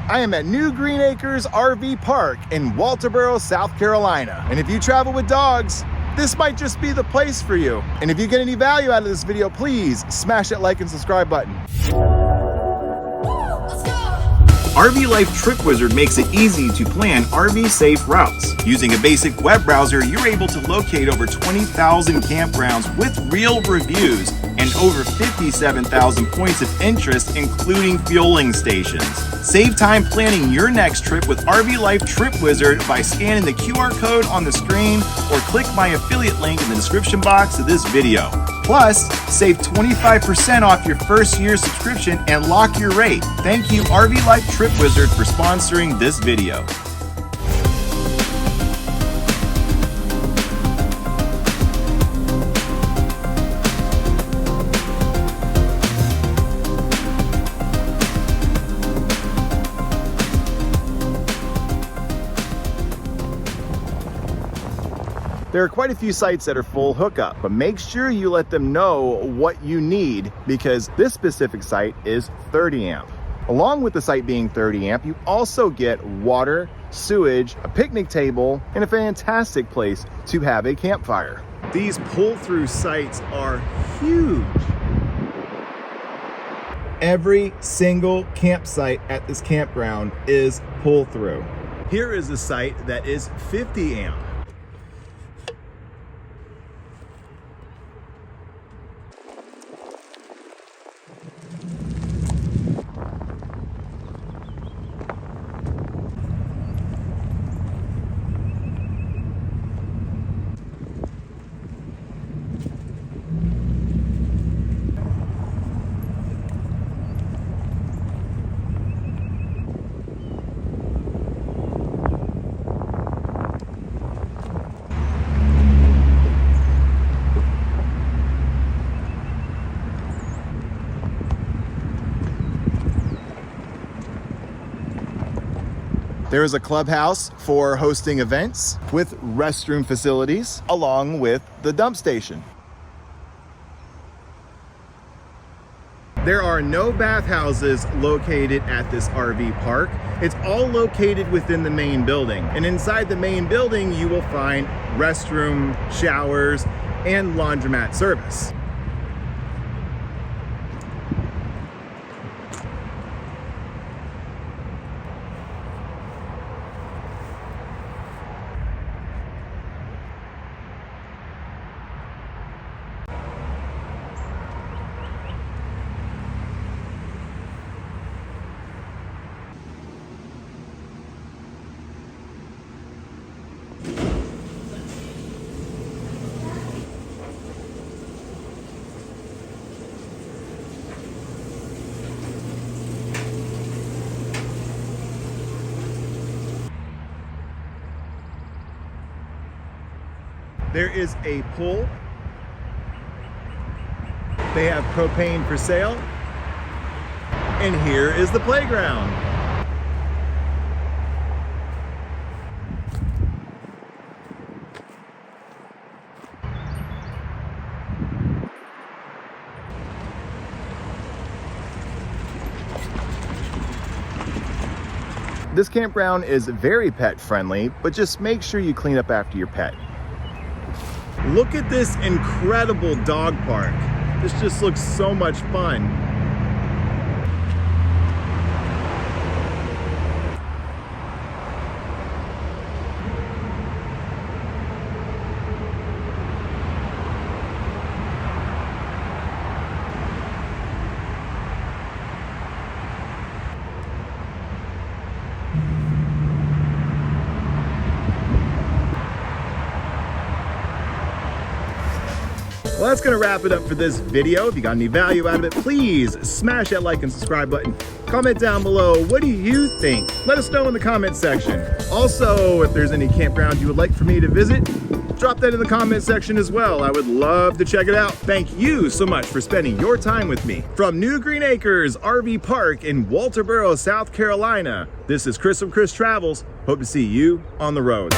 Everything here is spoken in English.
I am at New Green Acres RV Park in Walterboro, South Carolina. And if you travel with dogs, this might just be the place for you. And if you get any value out of this video, please smash that like and subscribe button. RV Life Trip Wizard makes it easy to plan RV safe routes. Using a basic web browser, you're able to locate over 20,000 campgrounds with real reviews and over 57,000 points of interest, including fueling stations. Save time planning your next trip with RV Life Trip Wizard by scanning the QR code on the screen or click my affiliate link in the description box of this video. Plus, save 25% off your first year subscription and lock your rate. Thank you, RV Life Trip Wizard, for sponsoring this video. There are quite a few sites that are full hookup, but make sure you let them know what you need because this specific site is 30 amp. Along with the site being 30 amp, you also get water, sewage, a picnic table, and a fantastic place to have a campfire. These pull-through sites are huge. Every single campsite at this campground is pull-through. Here is a site that is 50 amp. There is a clubhouse for hosting events with restroom facilities along with the dump station. There are no bathhouses located at this RV park. It's all located within the main building. And inside the main building, you will find restroom, showers, and laundromat service. There is a pool. They have propane for sale. And here is the playground. This campground is very pet friendly, but just make sure you clean up after your pet. Look at this incredible dog park. This just looks so much fun. Well, that's gonna wrap it up for this video. If you got any value out of it, please smash that like and subscribe button. Comment down below, what do you think? Let us know in the comment section. Also, if there's any campground you would like for me to visit, drop that in the comment section as well. I would love to check it out. Thank you so much for spending your time with me. From New Green Acres RV Park in Walterboro, South Carolina, this is Chris from Chris Travels. Hope to see you on the road.